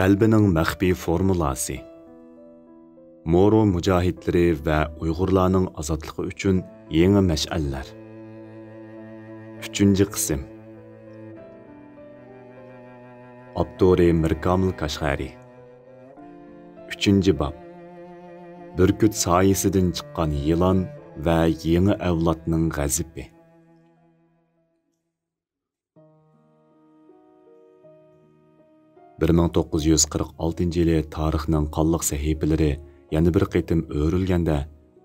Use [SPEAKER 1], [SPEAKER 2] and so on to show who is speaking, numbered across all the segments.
[SPEAKER 1] G'albining maxfiy formulasi. Moro mujohidlari va Uyg'urlarning ozodligi uchun yangi mash'allar. 3-qism. Abduri Mirkamil Kashg'ari. 3-bob. Burkut soyisidan chiqqan yilon va yangi avlodning g'azibi. Bir 1946 yili tarixning qonliq sahifalari yana bir qitim o'rilganda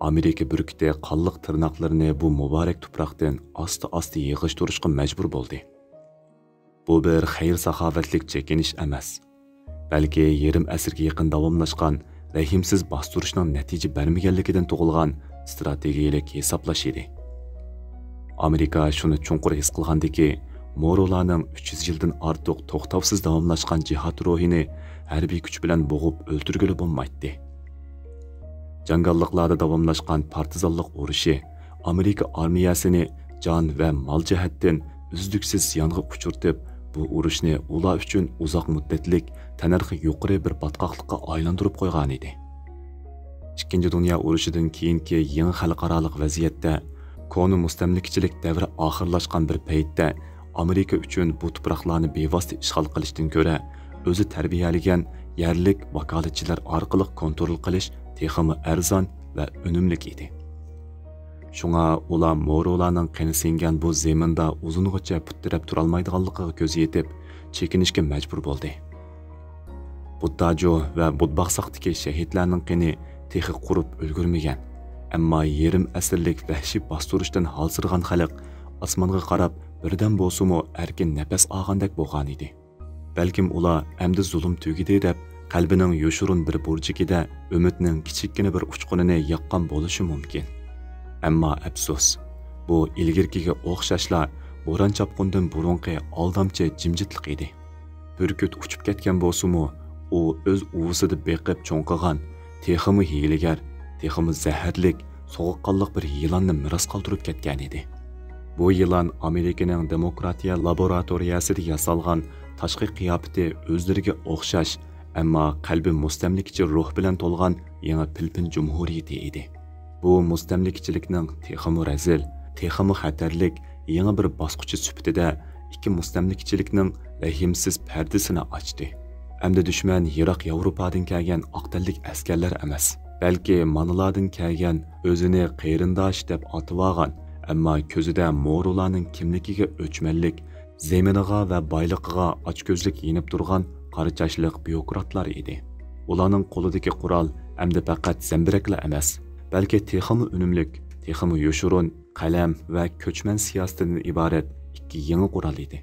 [SPEAKER 1] Amerika burkuti qonliq tirnoqlarini bu muborak tuproqdan asta-asta yig'ishtirishga majbur bo'ldi. Bu bir xayr-saxovatlik chekinish emas, balki yarim asrga yaqin davomlashgan rahimsiz bostirishning natija bermaganligidan tug'ilgan strategiyalik hisoblash edi. Amerika shuni chunqur his qilgandiki, Morolarning 300 yildan ortiq to'xtovsiz davomlashgan jihad ruhini harbiy kuch bilan bo'g'ib o'ltirgili bo'lmaydi. Jangalliqlarda davomlashgan partizanlik urushi Amerika armiyasini jon va mol jihatdan uzluksiz ziyonga uchirtib, bu urushni ular uchun uzoq muddatlik, tanarxi yuqori bir batqoqlikqa aylantirib qo'ygan edi. Ikkinchi dunyo urushidan keyingi yangi xalqaro vaziyatda koni mustamlikachilik davri oxirlashgan bir paytda Amerika uchun bu tuproqlarni bevosita ishg'ol qilishdan ko'ra, o'zi tarbiyalagan yerlik vakolatchilar orqali kontrol qilish texmi arzon va unumli edi. Shunga ular Morolarning qini singan bu zaminda uzungacha puttirab turolmaydiganligiga ko'zi yetib, chekinishga majbur bo'ldi. Buddajo va Budbaqsoqdagi shahidlarning qini texi qurib ulgurmagan, ammo yarim asrlik vahshiy bostirishdan holsirgan xalq osmonga qarab birdan bo'lsa-mu erkin nafas olgandek bo'lgan edi. Balkim ular endi zulm tugidi deb qalbining yoshurun bir burchigida umidning kichikkina bir uchqunini yoqqan bo'lishi mumkin. Ammo afsus, bu ilgirkiga o'xshashla bo'ron chopqundan burunqi aldamchi jimjitlik edi. Burkut uchib ketgan bo'lsa-mu, u o'z uvusida beqib cho'nqigan, texmi hiyligar, texmi zaharlik, sovuqqonliq bir yilonni miros qoldirib ketgan edi. Bu yilon Amerikaning demokratiya laboratoriyasida yasalgan tashqi qiyofati o'zlariga o'xshash, ammo qalbi mustamlikachi ruh bilan to'lgan yangi Filipin jumhuriyati edi. Bu mustamlikachilikning texmi razil, texmi xatarlik yangi bir bosqichi sifatida ikki mustamlikachilikning rahimsiz pardasini ochdi. Endi dushman Yiroq Yevropadan kelgan oqtanlik askarlar emas, balki manalardan kelgan o'zini qayrindosh deb atib olgan, ammo ko'zida Morolarning kimligiga o'chmanlik, zeminiga va boyligiga ochko'zlik yenib turgan qora chashliq byurokratlar edi. Ularning qo'lidagi qurol endi faqat zambiraklar emas, balki texmi unumlik, texmi yoshurun qalam va ko'chman siyosatidan iborat ikki yangi qurol edi.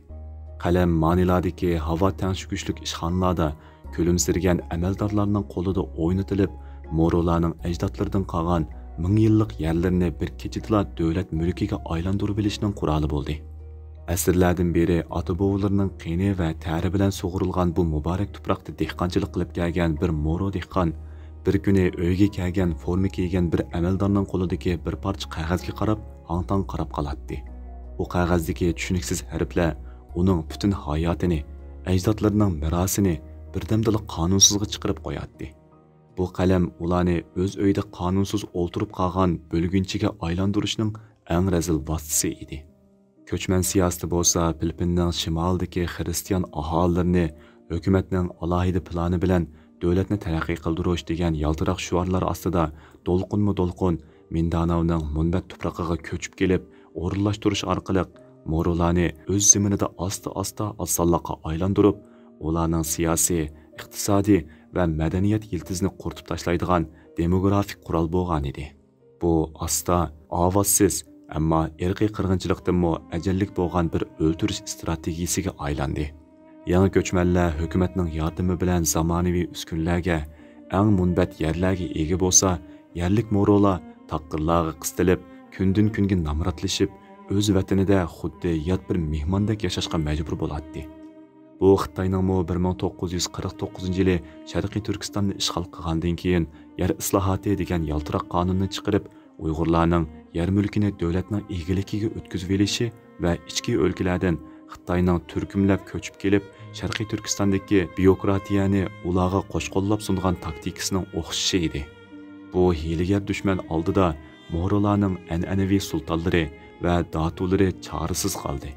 [SPEAKER 1] Qalam maniladagi havo tangshugishlik ishxonalarda kulimsirgan amaldorlarning qo'lida o'ynatilib, Morolarning ajdodlaridan qolgan ming yillik yerlarni bir kechida davlat mulkiga aylantirib bilishning quroli bo'ldi. Asrlardan beri ota-bobolarning qini va tari bilan sug'urilgan bu muborak tuproqda dehqonchilik qilib kelgan bir Moro dehqon bir kuni uyga kelgan forma kiygan bir amaldorning qo'lidagi bir parcha qog'ozga qarab, hang-tang qarab qolardi. Bu qog'ozdagi tushuniksiz harflar uning butun hayotini, ajdodlarining mirosini birdamdala qonunsizga chiqarib qo'yardi. Bu qalam ularni o'z uyida qonunsiz o'ltirib qolgan bo'lgunchiga aylantirishning eng razil vositasi edi. Ko'chman siyosati bo'lsa, Filipinning shimolidagi xristian aholilarini hukumatning alohida plani bilan davlatni taraqqiy qildirish degan yaltiroq shuarlar ostida to'lqinma-to'lqin Mindanavning munbat tuprog'iga ko'chib kelib, o'rinlashtirish orqali Morolarni o'z zaminida asta-asta osonlikqa aylantirib, ularning siyosiy, iqtisodiy va madaniyat yiltizini qurtib tashlaydigan demografik qurol bo'lgan edi. Bu asta, ovozsiz, ammo irqiy qirg'inchilikdanmi ajallik bo'lgan bir o'ltirish strategiyasiga aylandi. Yangi ko'chmanlar hukumatning yordami bilan zamonaviy uskunlarga, eng munbat yerlarga ega bo'lsa, yerlik Morolar taqdirlarga qistilib, kundan kunga namratlashib, o'z vatanida xuddi yot bir mehmondek yashashga majbur bo'ladi. Bu Xitoyning 1949-yili Sharqiy Turkistonni ishg'ol qilgandan keyin yer islohoti degan yaltiroq qonunni chiqarib, Uyg'urlarning yer mulkini davlatning egaligiga o'tkazib olishi va ichki o'lkalardan Xitoyning turkumlab ko'chib kelib, Sharqiy Turkistondagi bürokratiyani ularga qo'shqo'llab sungan taktikasining o'xshashi edi. Bu hiylagar dushman oldida Mo'rolarning an'anaviy sultonlari va datulari chorasiz qoldi.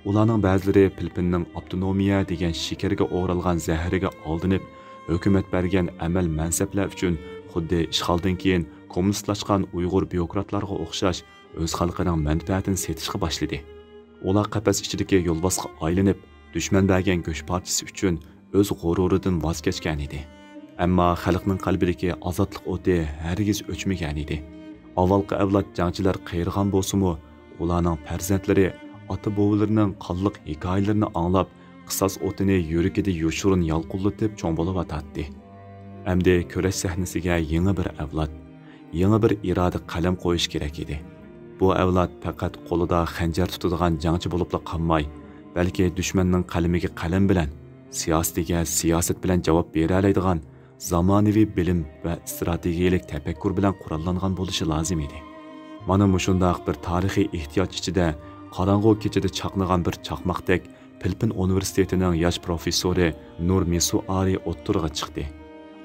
[SPEAKER 1] Ularning ba'zilari Filippinning avtonomiya degan shikarga o'ralgan zahriga aldinib, hukumat bergan amal mansablar uchun xuddi ishg'oldan keyin kommunistlashgan Uyg'ur bürokratlarga o'xshash o'z xalqining manfaatini setishga boshladi. Ular qafas ichidagi yo'lbosga aylanib, dushman bergan go'sht parchasi uchun o'z g'ururidan voz kechgan edi. Ammo xalqning qalbidagi ozodlik o'ti hargiz o'chmagan edi. Avvalgi avlod jangchilar qayrg'an bo'lsa-mu, ularning farzandlari ota-bobolarining qonliq hikoyalarini anglab, qisos o'tini yuragida yoshurun yalqullatib cho'ng bo'lib atadi. Endi kurash sahnasiga yangi bir avlod, yangi bir iroda qalam qo'yish kerak edi. Bu avlod faqat qo'lida xanjar tutadigan jangchi bo'libla qolmay, balki dushmanning qalamiga qalam bilan, siyosatiga siyosat bilan javob bera oladigan zamonaviy bilim va strategiyalik tafakkur bilan qurollangan bo'lishi lozim edi. Mana mushundaq bir tarixiy ehtiyoj ichida qorong'u kechada chaqnagan bir chaqmoqdek Filippin universitetining yosh professori Nur Mesuari o'ttirg'a chiqdi.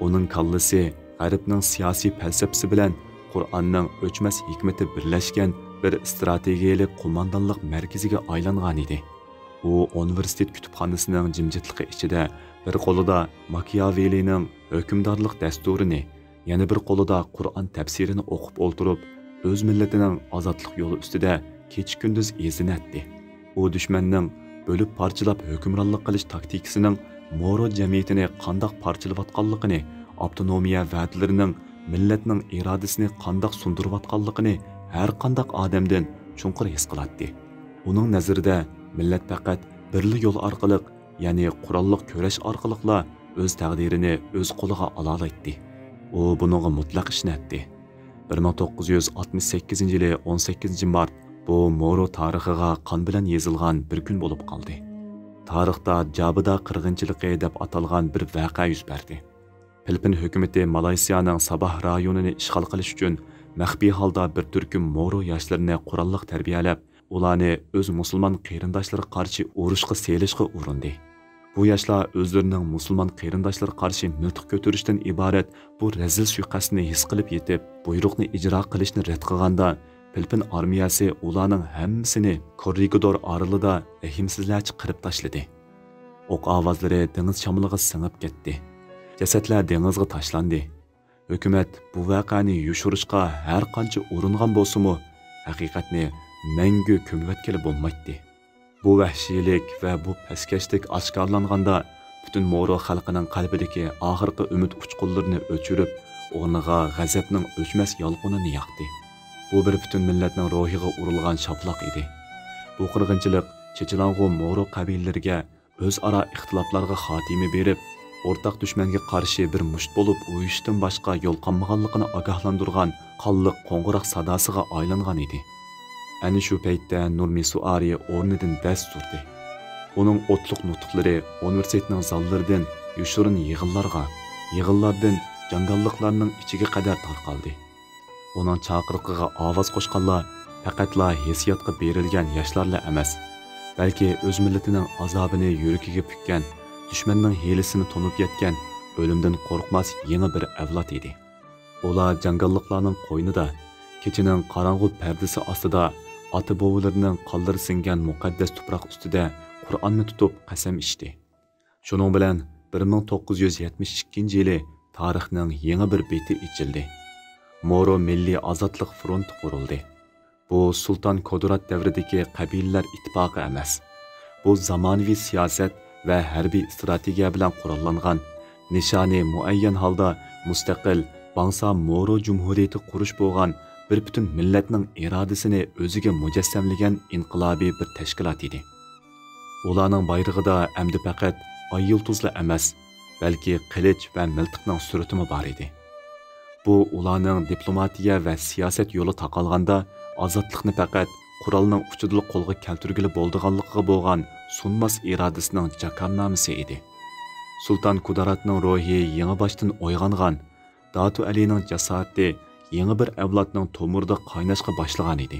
[SPEAKER 1] Uning kallasi G'arbning siyosiy falsafasi bilan Qur'onning o'chmas hikmati birlashgan bir strategiyalik qo'mondonlik markaziga aylangan edi. U universitet kutubxonasining jimjitligi ichida bir qo'lida Machiavellining hukmdorlik dasturini, yana bir qo'lida Qur'on tafsirini o'qib o'ltirib, o'z millatining ozodlik yo'li ustida kecha-kunduz ezinatdi. U dushmanning bo'lib parchalab hukmronlik qilish taktikasining Mo'ro jamiyatini qandoq parchalayotganligini, avtonomiya va'dalarining millatning irodasini qandoq sundirayotganligini har qanday odamdan chunqur his qiladi. Uning nazarida millat faqat birli yo'l orqali, ya'ni qurolliq kurash orqaliqla o'z taqdirini o'z qo'liga ola oladi. U buningga mutlaq ishonadi. 1968-yili 18-mart bu Mo'ro tarixiga qon bilan yozilgan bir kun bo'lib qoldi. Tarixda Jabida qirg'inchiligi deb atalgan bir voqea yuz berdi. Filippin hukumati Malayziyaning Sabah rayonini ishg'ol qilish uchun maxfiy holda bir turkum Mo'ro yoshlarini qurolliq tarbiyalab, ularni o'z musulmon qarindoshlariga qarshi urushga selishga urindi. Bu yoshlar o'zlarining musulmon qarindoshlariga qarshi miltiq ko'tarishdan iborat bu razil suiqasdni his qilib yetib, buyruqni ijro qilishni rad qilganda, Filippin armiyasi ularning hammasini korridor oralida rahimsizlarcha qirib tashladi. O'q ovozlari dengiz shamoliga singib ketdi. Jasadlar dengizga tashlandi. Hukumat bu voqeani yushirishga har qancha uringan bo'lsa-mu, haqiqatni mangu ko'mvatkili bo'lmaydi. Bu vahshiylik va bu paskashlik oshkorlanganda butun Mo'ro xalqining qalbidagi oxirgi umid uchqunlarini o'chirib, o'rniga g'azabning o'chmas yolqinini yoqdi. Bu bir butun millatning ruhiga urilgan shaploq edi. Bu qirg'inchilik Chechelang'u Mo'ro qabilalariga o'zaro ixtiloflarga xotima berib, o'rtaq dushmanga qarshi bir musht bo'lib uyushdan boshqa yo'l qolmaganligini ogohlantirgan qonliq qo'ng'iroq sadosiga aylangan edi. Ana shu paytda Nur Mesuari o'rnidan dast turdi. Uning o'tliq nutqlari universitetning zallaridan yoshirin yig'inlardan jangalliqlarning ichiga qadar tarqaldi. Uning chaqiriqiga ovoz qo'shganlar faqatla hissiyotga berilgan yoshlarla emas, balki o'z millatining azobini yuragiga pukkan, dushmanning hiylasini tunib yetgan, o'limdan qo'rqmas yangi bir avlod edi. Ular jangalliqlarning qo'ynida, kechining qorong'u pardasi ostida ota-bobolarining qonlari singan muqaddas tuproq ustida Qur'onni tutib qasam ichdi. Shuning bilan 1972-yili tarixning yangi bir beti ichildi. Mo'ro Milliy Ozodlik fronti qurildi. Bu Sultan Kodrat davridagi qabilalar ittifoqi emas. Bu zamonaviy siyosat va harbiy strategiya bilan qurollangan, nishoni muayyan holda mustaqil Bangsa Mo'ro Jumhuriyati qurish bo'lgan bir butun millatning irodasini o'ziga mujassamlagan inqilobiy bir tashkilot edi. Ularning bayrog'ida amdi faqat oy yulduzlar emas, balki qilich va miltiqning suratimi bor edi. Bu ularning diplomatiya va siyosat yo'li taqalganda ozodlikni faqat qurolning uchida qo'lga keltirgili bo'ldiganligiga bo'lgan sunmas irodasining jakarnomasi edi. Sultan Kudaratning ruhi yangi boshdan uyg'ongan, Datu Alining jasorati yangi bir avlodning to'mirida qaynashga boshlagan edi.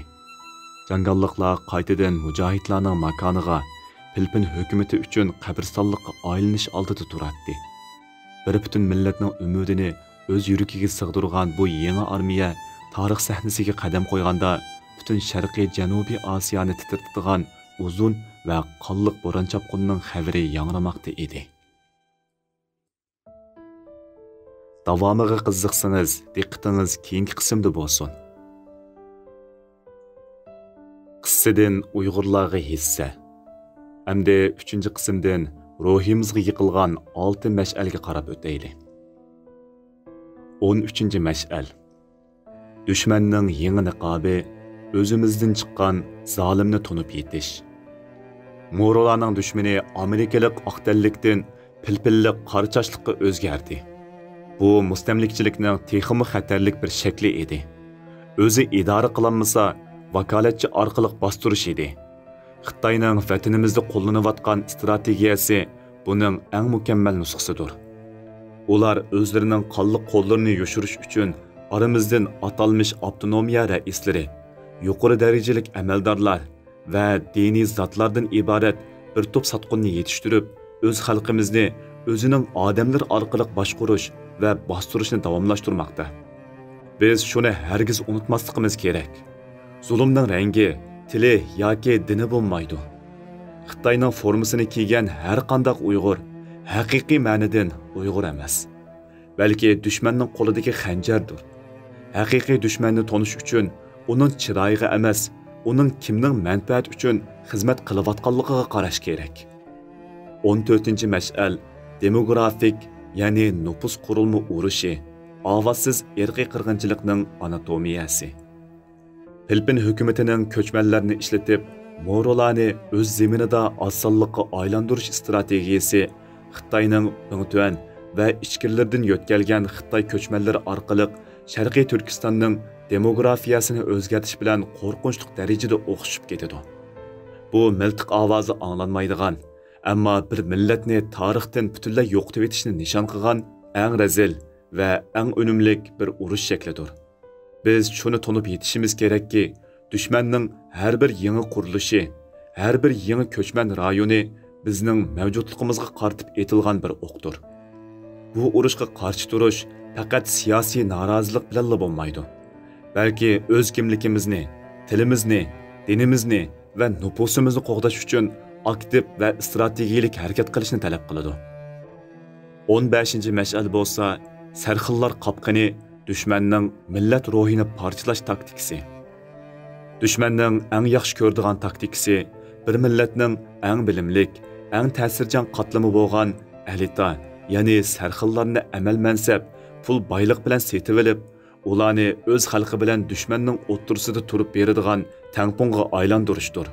[SPEAKER 1] Jangalliqlar qaytadan mujohidlarning makoniga, Filippin hökuməti üçün qəbirstanlıqqa aylanish oldida turardi. Bir butun millatning umidini o'z yuragiga sig'dirgan bu yangi armiya tarix sahnasiga qadam qo'yganda butun sharqiy janubiy Osiyoni titratadigan uzun va qonliq bo'ron chopqinning xabari yangramoqda edi. Davomiga qiziqsangiz, diqqatingiz keyingi qismda bo'lsin. Qissadan Uyg'urlarga hissa. Hamda 3-qismdan ruhimizga yiqilgan 6 mash'alga qarab o'tayli. 13-mash'al. Düşmanning yangi niqobi o'zimizdan chiqqan zolimni tunib yetish. Mo'rolarning dushmani amerikalik oqtanlikdan pilpillik qarchashlikqa o'zgardi. Bu mustamlikchilikning texmi xatarlik bir shakli edi. O'zi idora qilinmasa, vakolatchi orqali bostirish edi. Xitoyning vatanimizda qo'llanayotgan strategiyasi buning eng mukammal nusxasidir. Ular o'zlarining qonliq qo'llarini yoshirish uchun aramizdan atalmış avtonomiya raislari, yuqori darajalik amaldorlar va diniy zotlardan iborat bir to'p satqunni yetishtirib, o'z xalqimizni o'zining odamlar orqali boshqarish va bostirishni davomlashtirmoqda. Biz shuni hargiz unutmasligimiz kerak. Zulmning rangi, tili yoki dini bo'lmaydi. Xitoyning formasini kiygan har qanday Uyg'ur haqiqiy ma'nodan Uyg'ur emas, balki dushmanning qo'lidagi xanjardir. Haqiqiy dushmanni tonish uchun uning chiroyiga emas, uning kimning manfaat uchun xizmat qilayotganligiga qarash kerak. 14-mash'al demografik, ya'ni nüfus qurilma urushi, ovozsiz irqiy qirg'inchilikning anatomiyasi. Filippin hukumatining ko'chmanlarni ishlatib, Mo'rolarni o'z zaminida osonlikqa aylantirish strategiyasi Xitoyning Pingtuan va ichkirlardan yo'tkalgan Xitoy ko'chmanlari orqali Sharqiy Turkistonning demografiyasini o'zgartish bilan qo'rqinchli darajada o'xshib ketadi. Bu miltiq ovozi anglanmaydigan, ammo bir millatni tarixdan butunlay yo'qotib etishni nishon qilgan eng razil va eng unumli bir urush shaklidir. Biz shuni tunib yetishimiz kerakki, dushmanning har bir yangi qurilishi, har bir yangi ko'chman rayoni bizning mavjudligimizga qartib etilgan bir o'qdir. Bu urushga qarshi turish faqat siyosiy norozilik bilan bo'lmaydi. Balki o'z kimligimizni, tilimizni, dinimizni va nüfusimizni qo'g'dash uchun aktiv va strategik harakat qilishni talab qiladi. 15-mash'al bo'lsa, sarxillar qopqini dushmanning millat ruhini parchalash taktikasi. Dushmanning eng yaxshi ko'radigan taktikasi bir millatning eng bilimlik, eng ta'sirchan qatlami bo'lgan elita, ya'ni sarxillarni amal mansab, pul boylik bilan setib olib, ularni o'z xalqi bilan dushmanning o'ttirsida turib beradigan tangpunga aylantirishdir.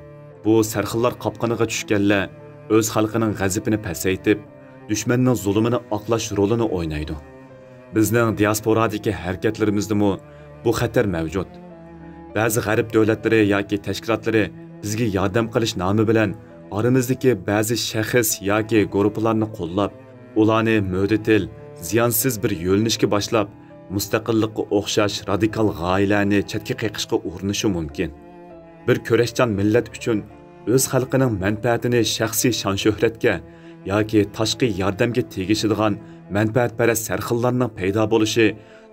[SPEAKER 1] Bu sarxillar qopqiniga tushganlar o'z xalqining g'azabini pasaytib, dushmanning zulmini oqlash rolini o'ynaydi. Bizning diasporadagi harakatlarimizda bu xatar mavjud. Ba'zi g'arb davlatlari yoki tashkilotlari bizga yordam qilish nomi bilan oramizdagi ba'zi shaxs yoki guruhlarni qo'llab, ularni mo'ditil, ziyonsiz bir yo'lnishga boshlab, mustaqillikqa o'xshash radikal g'oyalarni chetga qeqishga urinishi mumkin. Bir kurashchan millat uchun o'z xalqining manfaatini shaxsiy shon-shuhratga yoki tashqi yordamga tegishadigan manfaatparast sarxillarning paydo bo'lishi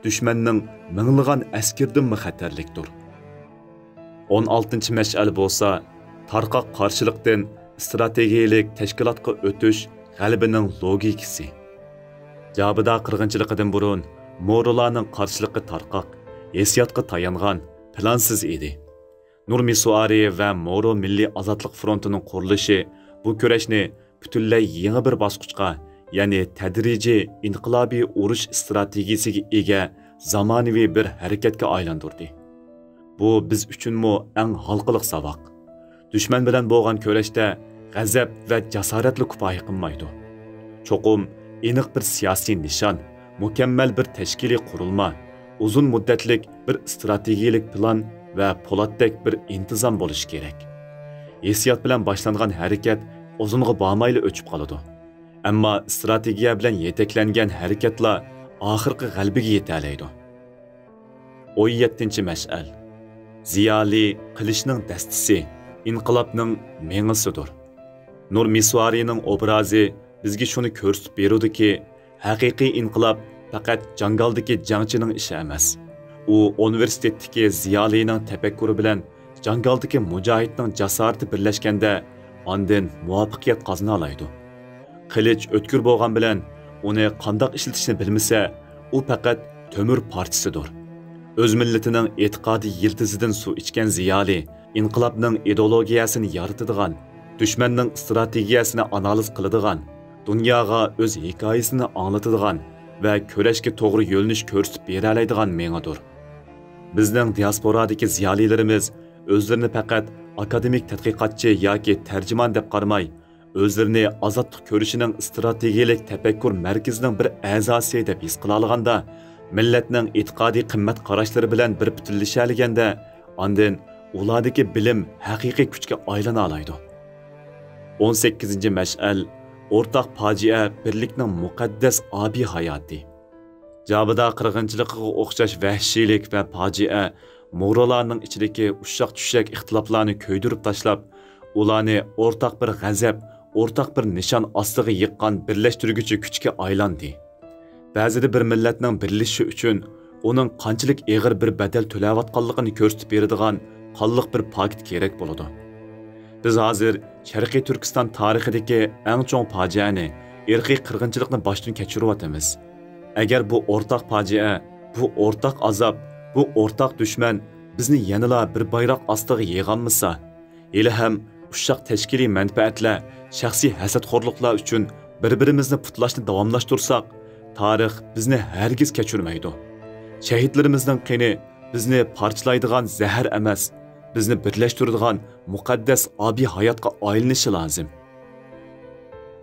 [SPEAKER 1] dushmanning minglagan askardan xatarlikdir. 16-mash'al bo'lsa, tarqoq qarshilikdan strategiyalik tashkilotga o'tish g'alabining logikasi. Jabida qirg'inchiligidan burun Mo'rolarning qarshiligi tarqoq, hissiyotga tayangan, plansiz edi. Nur Misuari va Mo'ro Milliy Ozodlik frontining qurilishi bu kurashni butunlay yangi bir bosqichga, ya'ni tadrijiy inqilobiy urush strategiyasiga ega zamonaviy bir harakatga aylantirdi. Bu biz uchunmi eng halqiliq saboq. Dushman bilan bo'lgan kurashda g'azab va jasoratli kifoya qilmaydi. Cho'qim aniq bir siyosiy nishon, mukammal bir tashkiliy qurilma, uzun muddatlik bir strategiyalik plan va po'latdek bir intizom bo'lishi kerak. Hissiyot bilan boshlangan harakat uzunga bormayli o'chib qoladi. Ammo strategiya bilan yetaklangan harakatlar oxirgi g'alabaga yeta oladi. 17-mash'al. Ziyoli qilishning dastisi, inqilobning mengisidir. Nur Misvarining obrazi bizga shuni ko'rsatib berudiki, haqiqiy inqilob faqat jangaldagi jangchining ishi emas. U universitetdagi ziyolining tafakkuri bilan jangaldagi mujohidning jasorati birlashganda ondan muvaffaqiyat qozona oladi. Qilich o'tkir bo'lgan bilan uni qandoq ishlatishni bilmasa, u faqat temir parchasidir. O'z millatining e'tiqodiy yildizidan suv ichgan ziyoli, inqilobning ideologiyasini yaratadigan, dushmanning strategiyasini analiz qiladigan, dunyoga o'z hikoyasini anglatadigan va kurashga to'g'ri yo'lnish ko'rsatib bera oladigan mengadir. Bizning diasporadagi ziyolilarimiz o'zlarini faqat akademik tadqiqotchi yoki tarjimon deb qaramay, o'zlarini ozodlik ko'rishining strategiyalik tafakkur markazining bir a'zosi deb his qila olganda, millatning e'tiqodiy qimmat qarashlari bilan bir butunlasha olganda, ondan ulardagi bilim haqiqiy kuchga aylana oladi. 18-mash'al o'rtaq fojia birlikning muqaddas obi hayoti. Jabida qirg'inchiligiga o'xshash vahshiylik va fojia mo'g'rilarning ichidagi ushshaq-tushshaq ixtiloflarni ko'ydirib tashlab, ularni o'rtaq bir g'azab, o'rtaq bir nishon ostiga yiqqan birlashtiruvchi kuchga aylandi. Ba'zida bir millatning birlashishi uchun uning qanchalik og'ir bir badal to'layotganligini ko'rsatib beradigan qonliq bir paket kerak bo'ladi. Biz hozir Sharqiy Turkiston tarixidagi eng chong fojiani, irqiy qirg'inchilikni boshdan kechiryapmiz. Agar bu o'rtaq fojia, bu o'rtaq azob, bu o'rtaq dushman bizni yanada bir bayroq ostiga yig'anmasa, hali ham ushshaq tashkiliy manfaatlar, shaxsiy hasadxo'rliklar uchun bir-birimizni putlashni davomlashtirsak, tarix bizni hargiz kechirmaydi. Shahidlarimizning qini bizni parchalaydigan zahar emas, bizni birlashtiradigan muqaddas obi hayotga aylanishi lozim.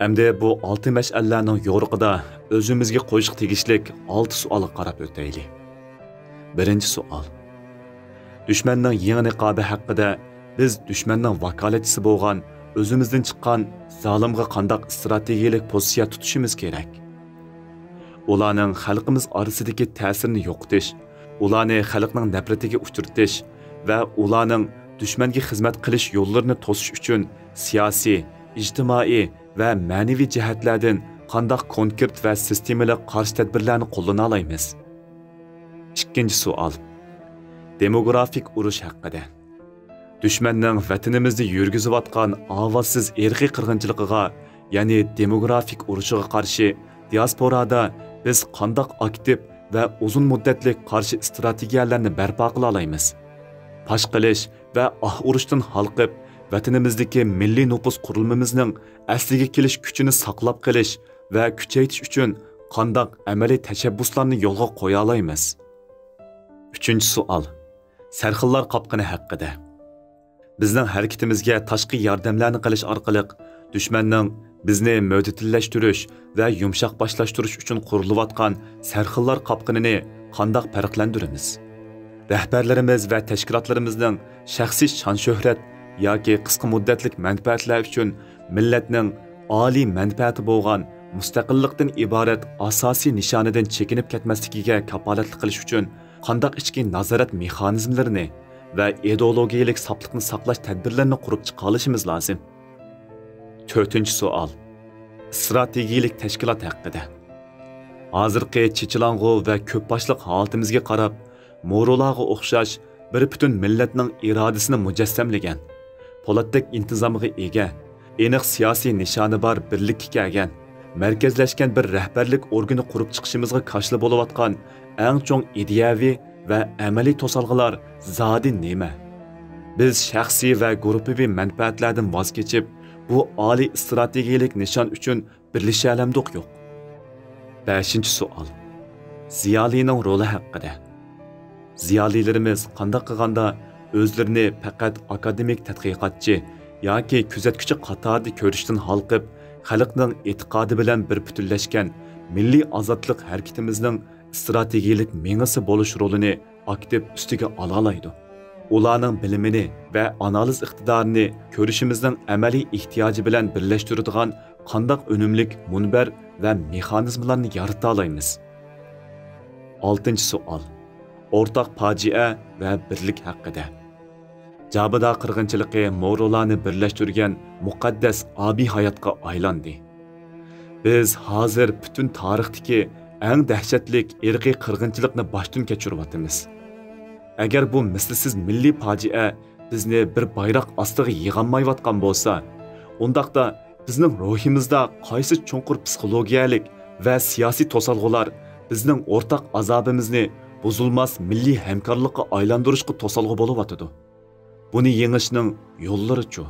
[SPEAKER 1] Endi bu 6 mash'allarning yo'riqida o'zimizga qo'yishga tegishlik 6 savolga qarab o'taylik. Birinchi savol. Dushmanning yangi niqobi haqida biz dushmanning vakolatchisi bo'lgan o'zimizdan chiqqan zolimga qanday strategiyalik pozitsiya tutishimiz kerak? Ularning xalqimiz orasidagi ta'sirini yo'qotish, ularni xalqning nafratiga uchirtish va ularning dushmanga xizmat qilish yo'llarini to'sish uchun siyosiy, ijtimoiy va ma'naviy jihatlardan qanday konkret va sistemali qarshi tadbirlarni qo'llana olamiz? Ikkinchi savol. Demografik urush haqida. Dushmanning vatanimizda yurgizayotgan ovozsiz irqiy qirg'inchiligiga, ya'ni demografik urushiga qarshi diasporada biz qanday aktiv va uzun muddatli qarshi strategiyalarni barpo qila olamiz? Pash qilish va urushdan halqib, vatanimizdagi milliy nüfus qurilmamizning asliga kelish kuchini saqlab qilish va kuchaytirish uchun qanday amaliy tashabbuslarni yo'lga qo'ya olamiz? Uchinchi savol. Sarxillar qopqini haqida. Bizning harakatimizga tashqi yordamlarni qilish orqali dushmanning bizni mo'datilashtirish va yumshoq boshlashtirish uchun qurilayotgan sarxillar qopqinini qanday farqlantiramiz? Rahbarlarimiz va tashkilotlarimizning shaxsiy shon-shuhrat yoki qisqa muddatlik manfaatlar uchun millatning oliy manfaati bo'lgan mustaqillikdan iborat asosiy nishonidan chekinib ketmasligiga kafolatlik qilish uchun qanday ichki nazorat mexanizmlarini va ideologiyalik saflikni saqlash tadbirlarini qurib chiqa olishimiz lozim. To'rtinchi savol. Strategiyalik tashkilot haqida. Hozirgi chechilang'u va ko'p boshliq holatimizga qarab, mo'g'rilarga o'xshash bir butun millatning irodasini mujassamlagan, po'latdek intizomiga ega, aniq siyosiy nishoni bor birlikka kelgan, markazlashgan bir rahbarlik organi qurib chiqishimizga qarshi bo'layotgan eng chong ideyaviy va amaliy to'salg'ilar zodi nima? Biz shaxsiy va guruhiy manfaatlardan voz kechib, bu oliy strategiyalik nishon uchun birlasha olamdiq yo'q? 5-savol. Ziyolining roli haqida. Ziyolilarimiz qanday qilganda o'zlarini faqat akademik tadqiqotchi yoki kuzatuvchi qatorida ko'rishdan halqib, xalqning e'tiqodi bilan bir butunlashgan milliy ozodlik harakatimizning strategiyalik mengasi bo'lish rolini aktiv ustiga ola oladi. Ularning bilimini va analiz iqtidorini ko'rishimizning amaliy ehtiyoji bilan birlashtiradigan qanday unumlik munbar va mexanizmlarni yarata olamiz? 6-savol. O'rtaq fojia va birlik haqida. Jabida qirg'inchiligi Mo'g'ullarni birlashtirgan muqaddas abiy hayotga aylandi. Biz hozir butun tarixdagi eng dahshatlik irqiy qirg'inchilikni boshdan kechiryapmiz. Agar bu mislsiz milliy fojia bizni bir bayroq ostiga yig'olmayotgan bo'lsa, undaqda bizning ruhimizda qaysi chunqur psixologiyalik va siyosiy to'salg'ular bizning o'rtaq azobimizni buzilmas milliy hamkorlikqa aylantirishga to'salg'u bo'layotidi. Buni yengishning yo'llari-chu?